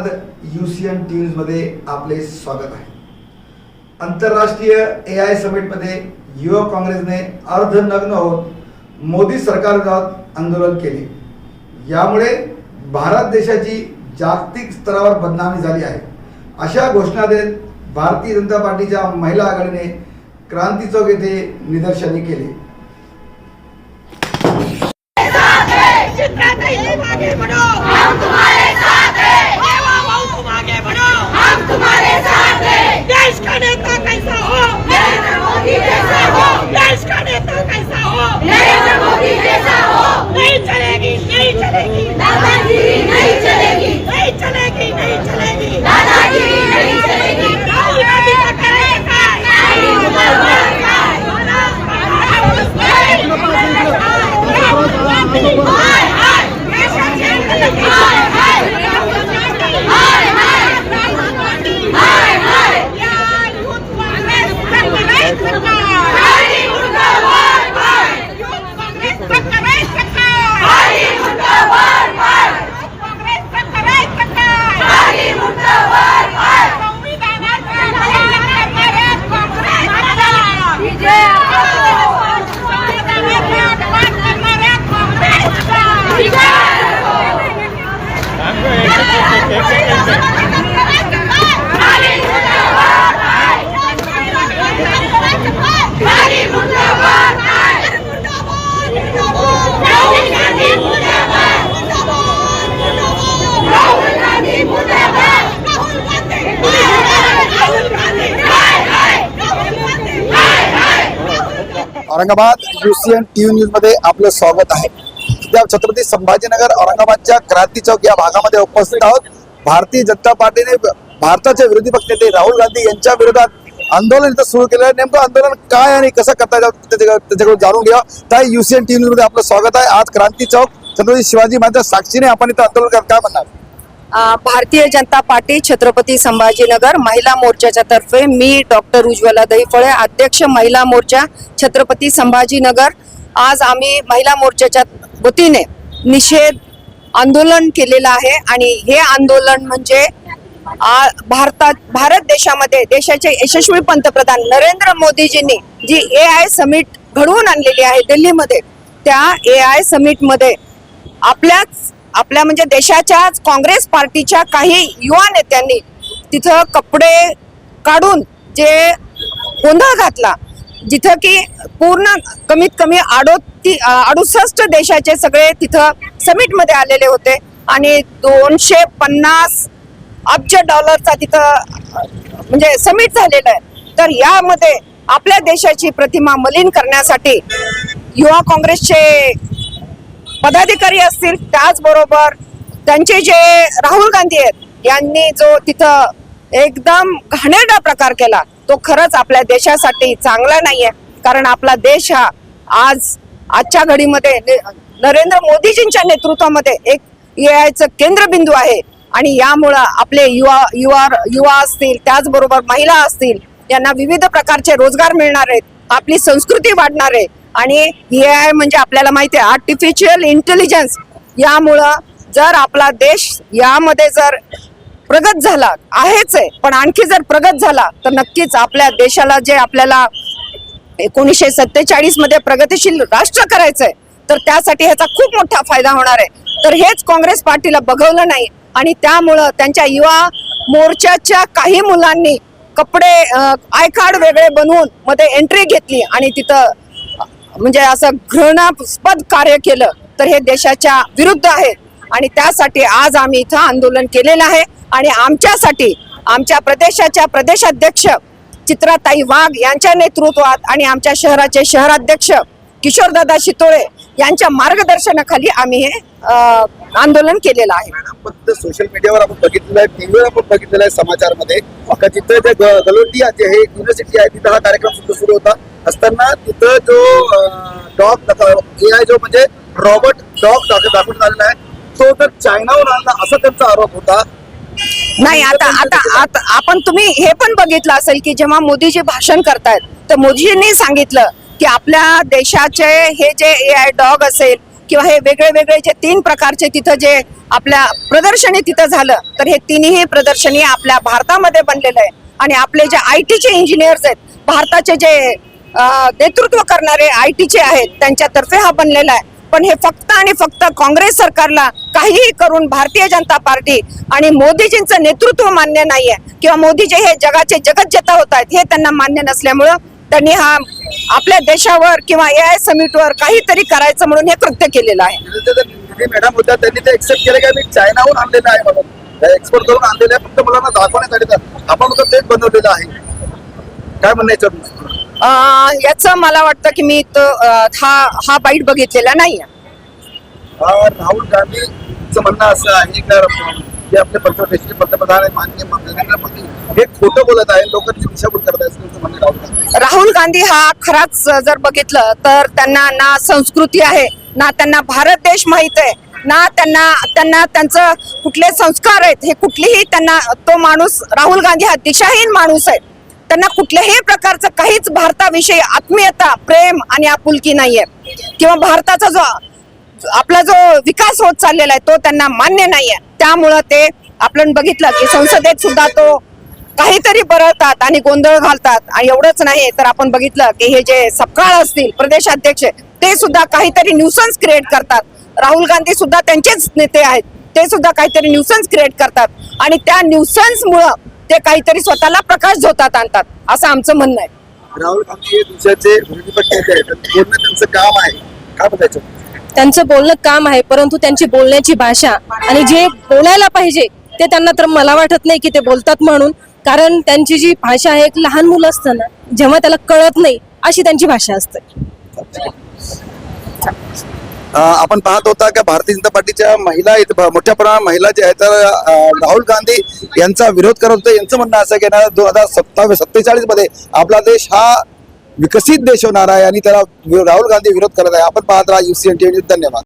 Aurangabad UCN news मध्ये आपले स्वागत आहे। आंतरराष्ट्रीय AI समिट मध्ये युवा काँग्रेसने अर्धनग्न होत मोदी सरकारविरोधात आंदोलन केले। यामुळे भारत देशाची जागतिक स्तरावर बदनामी झाली आहे, अशा घोषणा देत भारतीय जनता पार्टीच्या महिला आघाडीने क्रांती चौक येथे निदर्शने केली। देश का नेता कैसा हो, नरेंद्र मोदी जैसा हो। देश का नेता कैसा हो, नरेंद्र मोदी जैसा हो। नहीं चलेगी, नहीं चलेगी दादागिरी, नहीं चलेगी, नहीं चलेगी, नहीं चलेगी दादागिरी, नहीं चलेगी। राहुल गांधी का करेगा औरंगाबाद UCN न्यूज मध्ये आपलं स्वागत आहे। सध्या छत्रपती संभाजीनगर औरंगाबादच्या क्रांती चौक या भागामध्ये उपस्थित आहोत। भारतीय जनता पार्टीने भारताचे विरोधी पक्षनेते राहुल गांधी यांच्या विरोधात आंदोलन इथं सुरू केलं आहे। नेमकं आंदोलन काय आणि कसं करता येईल त्याच्याकडून जाणून घ्या। तर UCN न्यूज मध्ये आपलं स्वागत आहे। आज क्रांती चौक छत्रपती शिवाजी महाराजांच्या साक्षीने आपण इथं आंदोलन करत काय म्हणणार? भारतीय जनता पार्टी छत्रपती संभाजीनगर महिला मोर्चाच्या तर्फे मी डॉक्टर उज्ज्वला दहीफळे, अध्यक्ष महिला मोर्चा छत्रपती संभाजीनगर। आज आम्ही महिला मोर्चाच्या वतीने निषेध आंदोलन केलेलं आहे आणि हे आंदोलन म्हणजे भारत देशामध्ये देशाचे यशस्वी पंतप्रधान नरेंद्र मोदीजींनी जी AI समिट घडवून आणलेली आहे दिल्लीमध्ये, त्या AI समिट मध्ये आपल्या म्हणजे देशाच्याच काँग्रेस पार्टीच्या काही युवा नेत्यांनी तिथं कपडे काढून जे गोंधळ घातला, जिथं की पूर्ण कमीत कमी 68 देशाचे सगळे तिथं समिट मध्ये आलेले होते आणि 250 अब्ज डॉलरचा तिथं म्हणजे समिट झालेलं आहे। तर यामध्ये आपल्या देशाची प्रतिमा मलिन करण्यासाठी युवा काँग्रेसचे पदाधिकारी असतील, त्याचबरोबर त्यांचे जे राहुल गांधी आहेत यांनी जो तिथं एकदम घाणेरडा प्रकार केला, तो खरंच आपल्या देशासाठी चांगला नाहीये। कारण आपला देश हा आजच्या घडीमध्ये नरेंद्र मोदीजींच्या नेतृत्वामध्ये एक AIचं केंद्रबिंदू आहे आणि यामुळं आपले युवा असतील, त्याचबरोबर महिला असतील, यांना विविध प्रकारचे रोजगार मिळणार आहेत, आपली संस्कृती वाढणार आहे आणि AI म्हणजे आपल्याला माहिती आहे आर्टिफिशियल इंटेलिजन्स। यामुळं जर आपला देश यामध्ये जर प्रगत झाला आहेच आहे, पण आणखी जर प्रगत झाला तर नक्कीच आपल्या देशाला जे आपल्याला 1947 मध्ये प्रगतिशील राष्ट्र करायचंय, तर त्यासाठी ह्याचा खूप मोठा फायदा होणार आहे। तर हेच काँग्रेस पार्टीला बघवलं नाही आणि त्यामुळं त्यांच्या युवा मोर्चाच्या काही मुलांनी कपडे आय कार्ड वेगळे बनवून मध्ये एंट्री घेतली आणि तिथं म्हणजे असं घृणास्पद कार्य केलं, तर हे देशाच्या विरुद्ध आहे आणि त्यासाठी आज आम्ही इथं आंदोलन केलेलं आहे। आणि आमच्यासाठी आमच्या प्रदेशाच्या प्रदेशाध्यक्ष चित्राताई वाघ यांच्या नेतृत्वात आणि आमच्या शहराचे शहराध्यक्ष किशोरदादा शितोळे यांच्या मार्गदर्शनाखाली आम्ही हे आंदोलन केलेलं आहे। सोशल मीडियावर आपण बघितलेलं आहे, टीव्हीवर आपण बघितलेलं आहे, समाचारमध्ये तिथं जे गलोटिया जे हे युनिव्हर्सिटी आहे तिथं हा कार्यक्रम सुरू होता असताना तिथं जो डॉग AI जो म्हणजे रॉबर्ट डॉग दाखवून आलेला आहे, तो तर चायनावर आणला असा त्यांचा आरोप होता। नाही, आता आपण तुम्ही हे पण बघितलं असेल की जेव्हा मोदीजी भाषण करतायत तर मोदीजींनी सांगितलं की आपल्या देशाचे हे जे AI डॉग असेल किंवा हे वेगळे वेगळे जे 3 प्रकारचे तिथं जे आपल्या प्रदर्शनी तिथं झालं तर हे तिन्ही प्रदर्शनी आपल्या भारतामध्ये बनलेलं आहे आणि आपले जे IT चे इंजिनियर्स आहेत, भारताचे जे नेतृत्व करणारे IT चे आहेत, त्यांच्यातर्फे हा बनलेला आहे. पण हे फक्त आणि फक्त काँग्रेस सरकारला काहीही करून भारतीय जनता पार्टी आणि मोदीजींचं नेतृत्व मान्य नाहीये किंवा मोदीजी हे जगाचे जगज्जेता होत आहेत हे त्यांना मान्य नसल्यामुळं त्यांनी हा आपल्या देशावर किंवा AI समिटवर काहीतरी करायचं म्हणून हे कृत्य केलेलं आहे. मॅडम होत्या त्यांनी ते एक्सेप्ट केलं की मी चायनाहून आणलेलं आहे म्हणून एक्सपोर्ट करून आणलेलं आहे, फक्त मुलांना दाखवण्यासाठी. आपण होतं तेच बनवलेलं आहे. काय म्हणायचं याचं मला वाटतं की मी हा बाईट बघितलेला नाही. राहुल गांधीचं म्हणणं असं आहे की आपले देशाचे पंतप्रधान आहेत माननीय नरेंद्र मोदी हे खोटं बोलत आहे, लोकांची दिशाभूल करत आहे, तुमचं म्हणणं राहुल गांधी. राहुल गांधी हा खराच जर बघितलं तर त्यांना ना संस्कृती आहे, ना त्यांना भारत देश माहित आहे, ना त्यांना त्यांचं कुठले संस्कार आहेत, हे कुठलीही त्यांना तो माणूस राहुल गांधी हा दिशाहीन माणूस आहे. त्यांना कुठल्याही प्रकारचं काहीच भारताविषयी आत्मीयता, प्रेम आणि आपुलकी नाहीये किंवा भारताचा जो आपला जो विकास होत चाललेला आहे तो त्यांना मान्य नाहीये. त्यामुळं ते आपण बघितलं की संसदेत सुद्धा तो काहीतरी बरळतात आणि गोंधळ घालतात. आणि एवढंच नाही तर आपण बघितलं की हे जे सपकाळ असतील प्रदेशाध्यक्ष ते सुद्धा काहीतरी न्यूसन्स क्रिएट करतात. राहुल गांधी सुद्धा त्यांचेच नेते आहेत, ते सुद्धा काहीतरी न्यूसन्स क्रिएट करतात आणि त्या न्यूसन्स मुळे ते काहीतरी स्वतःला प्रकाश झोतात आणतात असं आमचं म्हणणं आहे. राहुल गांधी हे देशाचे विरोधी पक्ष नेते आहेत, बोलणं त्यांचं काम आहे. काय बोलायचं? त्यांचं बोलणं काम आहे, परंतु त्यांची बोलण्याची भाषा आणि जे बोलायला पाहिजे ते त्यांना तर मला वाटत नाही की ते बोलतात म्हणून. कारण त्यांची जी भाषा आहे, एक लहान मुलं असतं ना जेव्हा त्याला कळत नाही अशी त्यांची भाषा असते. आपण पाहत होता की भारतीय जनता पार्टीच्या महिला मोठ्या प्रमाणात महिला जे आहेत तर राहुल गांधी यांचा विरोध करत होते. यांचं म्हणणं असं की 2047 मध्ये आपला देश हा विकसित देश होणार आहे आणि त्याला राहुल गांधी विरोध करत आहे. आपण पाहत राहा UCN TV. धन्यवाद.